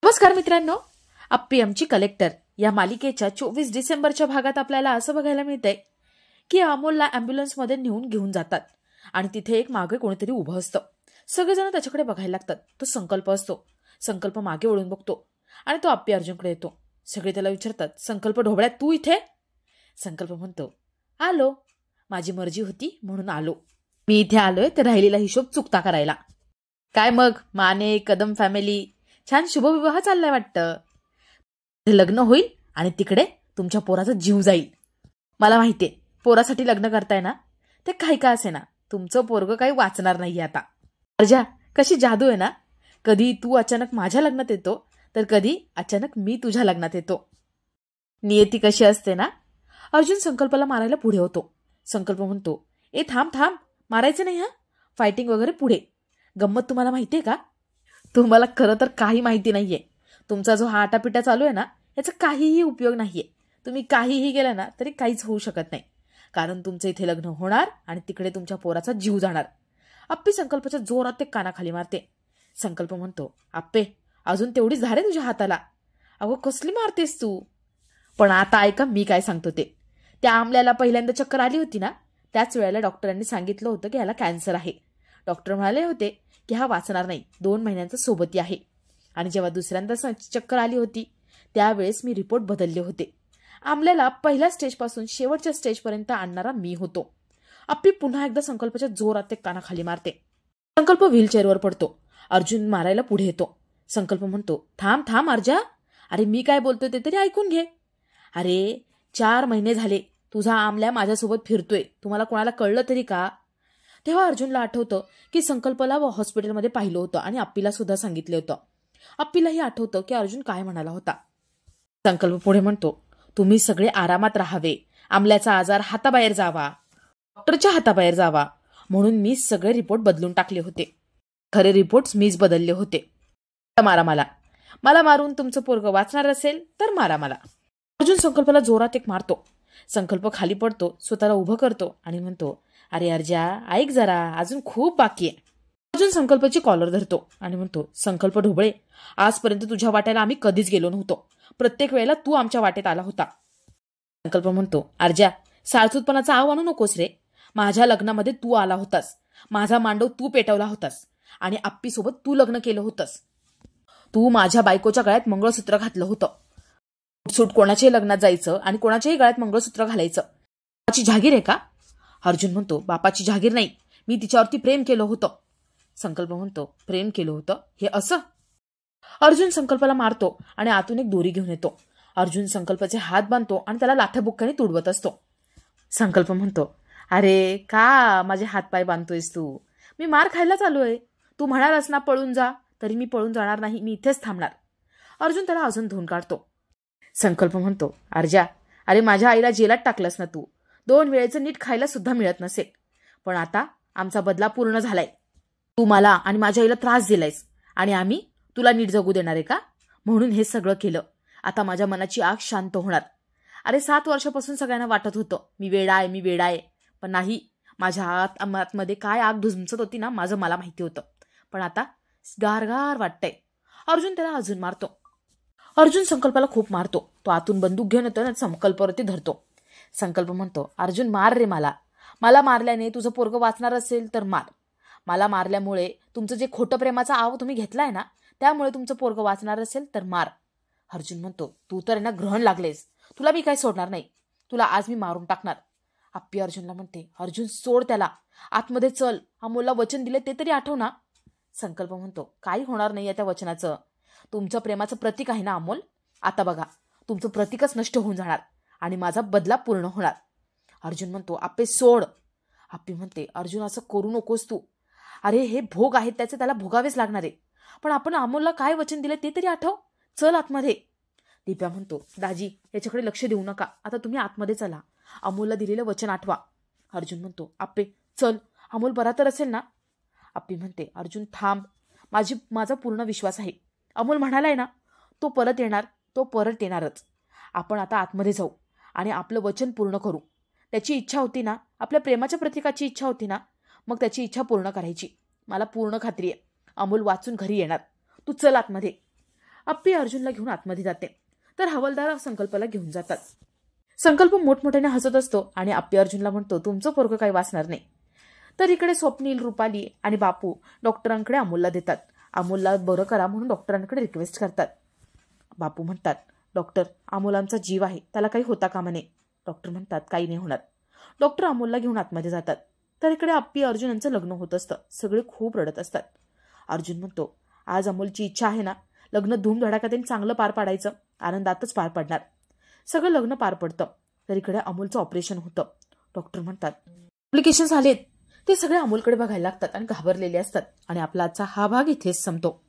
नमस्कार मित्रांनो, आप्पी आमची कलेक्टर या मालिकेच्या 24 डिसेंबरच्या भागात आपल्याला असं बघायला मिळतंय की अमोलला ॲम्ब्युलन्समध्ये घेऊन जातात आणि तिथे एक मागे कोणीतरी उभं असतं. सगळेजण त्याच्याकडे बघायला लागतात. तो संकल्प असतो. संकल्प मागे वळून बघतो आणि तो आप्पी अर्जुनकडे येतो. सगळे त्याला विचारतात, संकल्प ढोबळ्या तू इथे? संकल्प म्हणतो, आलो, माझी मर्जी होती म्हणून आलो. मी इथे आलोय तर राहिलेला हिशोब चुकता करायला. काय मग माने कदम फॅमिली, छान शुभविवाह चाललाय वाटतं. लग्न होईल आणि तिकडे तुमच्या पोराचा जीव जाईल. मला माहितीये पोरासाठी लग्न करताय ना, ते काही का असे ना, तुमचं पोरग काही वाचणार नाहीये आता. अर्जा, कशी जादू आहे ना, कधी तू अचानक माझ्या लग्नात येतो तर कधी अचानक मी तुझ्या लग्नात येतो. नियती कशी असते ना. अर्जुन संकल्पाला मारायला पुढे होतो. संकल्प म्हणतो, ए थांब थांब, मारायचं नाही हा, फायटिंग वगैरे पुढे. गंमत तुम्हाला माहितीये का? तुम्हाला खरं तर काही माहिती नाहीये. तुमचा जो हा आटापिटा चालू आहे ना, याचा काहीही उपयोग नाहीये. तुम्ही काहीही केलं ना तरी काहीच होऊ शकत नाही, कारण तुमचं इथे लग्न होणार आणि तिकडे तुमच्या पोराचा जीव जाणार. आप्पी संकल्पाच्या जोरात ते कानाखाली मारते. संकल्प म्हणतो, आप्पे अजून तेवढीच धार आहे तुझ्या हाताला. अगो कसली मारतेस तू? पण आता ऐका मी काय सांगतो ते. त्या आमल्याला पहिल्यांदा चक्कर आली होती ना, त्याच वेळेला डॉक्टरांनी सांगितलं होतं की याला कॅन्सर आहे. डॉक्टर म्हणाले होते की हा वाचणार नाही, 2 महिन्यांचा सोबती आहे. आणि जेव्हा दुसऱ्यांदा चक्कर आली होती त्यावेळेस मी रिपोर्ट बदलले होते. आमल्याला पहिल्या स्टेजपासून शेवटच्या स्टेजपर्यंत आणणारा मी होतो. आप्पी पुन्हा एकदा संकल्पाच्या जोरात ते कानाखाली मारते. संकल्प व्हीलचेअरवर पडतो. अर्जुन मारायला पुढे येतो. संकल्प म्हणतो, थांब थांब अर्जा, अरे मी काय बोलतोय ते तरी ऐकून घे. अरे 4 महिने झाले तुझा आमल्या माझ्यासोबत फिरतोय, तुम्हाला कोणाला कळलं तरी का? तेव्हा अर्जुनला आठवतं की संकल्पला हॉस्पिटलमध्ये पाहिलं होतं आणि आप्पीला सुद्धा सांगितलं होतं. आप्पीलाही आठवतं की अर्जुन काय म्हणाला होता. संकल्प पुढे म्हणतो, तुम्ही सगळे आरामात राहावे, आमल्याचा आजार हाताबाहेर जावा, डॉक्टरच्या हाताबाहेर जावा, म्हणून मी सगळे रिपोर्ट बदलून टाकले होते. खरे रिपोर्ट्स मीच बदलले होते. मारा मला, मला मारून तुमचं पोरगं वाचणार असेल तर मारा मला. अर्जुन संकल्पाला जोरात एक मारतो. संकल्प खाली पडतो, स्वतःला उभं करतो आणि म्हणतो, अरे अर्जा ऐक जरा, अजून खूप बाकी आहे. अर्जुन संकल्पाची कॉलर धरतो आणि म्हणतो, संकल्प ढोबळे, आजपर्यंत तुझ्या वाट्याला आम्ही कधीच गेलो नव्हतो. प्रत्येक वेळेला तू आमच्या वाटेत आला होता. संकल्प म्हणतो, अर्जा साळसूतपणाचा आव आणू नकोस रे. माझ्या लग्नामध्ये तू आला होतास, माझा मांडव तू पेटवला होतास आणि आप्पी सोबत तू लग्न केलं होतंस. तू माझ्या बायकोच्या गळ्यात मंगळसूत्र घातलं होतं. सूट कोणाच्याही लग्नात जायचं आणि कोणाच्याही गळ्यात मंगळसूत्र घालायचं बापाची जागीर आहे का? अर्जुन म्हणतो, बापाची जागीर नाही, मी तिच्यावरती प्रेम केलं होतं. संकल्प म्हणतो, प्रेम केलं होतं हे असं? अर्जुन संकल्पाला मारतो आणि आतून एक दोरी घेऊन येतो. अर्जुन संकल्पाचे हात बांधतो आणि त्याला लाथाबुक्क्याने तुडवत असतो. संकल्प म्हणतो, अरे का माझे हातपाय बांधतोयस तू? मी मार खायला चालू आहे. तू म्हणालास ना पळून जा, तरी मी पळून जाणार नाही, मी इथेच थांबणार. अर्जुन त्याला अजून धुवून काढतो. संकल्प म्हणतो, अर्जा अरे माझ्या आईला जेलात टाकलंस ना तू, 2 वेळेचं नीट खायला सुद्धा मिळत नसेल. पण आता आमचा बदला पूर्ण झालाय. तू मला आणि माझ्या आईला त्रास दिलायस आणि आम्ही तुला नीट जगू देणार आहे का? म्हणून हे सगळं केलं. आता माझ्या मनाची आग शांत होणार. अरे 7 वर्षापासून सगळ्यांना वाटत होतं मी वेडा आहे, मी वेडा आहे, पण नाही, माझ्या आतमध्ये काय आग धुमसत होती ना, माझं मला माहिती होतं. पण आता गारगार वाटतंय. अर्जुन त्याला अजून मारतो. अर्जुन संकल्पाला खूप मारतो. तो आतून बंदूक घेऊन येतो आणि संकल्पावरती धरतो. संकल्प म्हणतो, अर्जुन मार रे मला, मला मारल्याने तुझं पोरगं वाचणार असेल तर मार. मला मारल्यामुळे तुमचं जे खोटं प्रेमाचा आव तुम्ही घेतलाय ना, त्यामुळे तुमचं पोरगं वाचणार असेल तर मार. अर्जुन म्हणतो, तू तर ना ग्रहण लागलेस, तुला मी काय सोडणार नाही, तुला आज मी मारून टाकणार. आप्पी अर्जुनला म्हणते, अर्जुन सोड त्याला, आतमध्ये चल, अमोलला वचन दिले ते तरी आठव ना. संकल्प म्हणतो, काही होणार नाही त्या वचनाचं, तुमचं प्रेमाचं प्रतीक आहे ना अमोल, आता बघा तुमचं प्रतीकच नष्ट होऊन जाणार आणि माझा बदला पूर्ण होणार. अर्जुन म्हणतो, आप्पे सोड. आप्पी म्हणते, अर्जुन असं करू नकोस तू, अरे हे भोग आहेत त्याचे, त्याला भोगावेच लागणार आहे. पण आपण अमोलला काय वचन दिले ते तरी आठव, चल आतमध्ये. दिप्या म्हणतो, दाजी याच्याकडे लक्ष देऊ नका, आता तुम्ही आतमध्ये चला, अमोलला दिलेलं वचन आठवा. अर्जुन म्हणतो, आप्पे चल, अमोल बरा तर असेल ना? आप्पी म्हणते, अर्जुन थांब, माझा पूर्ण विश्वास आहे. अमोल म्हणालाय ना तो परत येणार, तो परत येणारच. आपण आता आतमध्ये जाऊ आणि आपलं वचन पूर्ण करू. त्याची इच्छा होती ना, आपल्या प्रेमाच्या प्रतीकाची इच्छा होती ना, मग त्याची इच्छा पूर्ण करायची. मला पूर्ण खात्री आहे अमोल वाचून घरी येणार. तू चल आतमध्ये. अप्पी अर्जुनला घेऊन आतमध्ये जाते, तर हवालदार संकल्पला घेऊन जातात. संकल्प मोठमोठ्याने हसत असतो आणि अप्पी अर्जुनला म्हणतो, तुमचं पोरगं काही वाचणार नाही. तर इकडे स्वप्नील, रुपाली आणि बापू डॉक्टरांकडे अमोलला देतात. अमोलला बरं करा म्हणून डॉक्टरांकडे रिक्वेस्ट करतात. बापू म्हणतात, डॉक्टर, अमोल आमचा जीव आहे, त्याला काही होता कामा नये. डॉक्टर म्हणतात, काही नाही होणार. डॉक्टर अमोलला घेऊन आतमध्ये जातात. तर इकडे अप्पी अर्जुन यांचं लग्न होत असतं. सगळे खूप रडत असतात. अर्जुन म्हणतो, आज अमोलची इच्छा आहे ना, लग्न धूमधडाक्याने चांगलं पार पाडायचं, आनंदातच पार पडणार. सगळं लग्न पार पडतं. तर इकडे अमोलचं ऑपरेशन होतं. डॉक्टर म्हणतात, कॉम्प्लिकेशन्स आलेत. ते सगळे अमोलकडे बघायला लागतात आणि घाबरलेले असतात. आणि आपला आजचा हा भाग इथेच संपतो.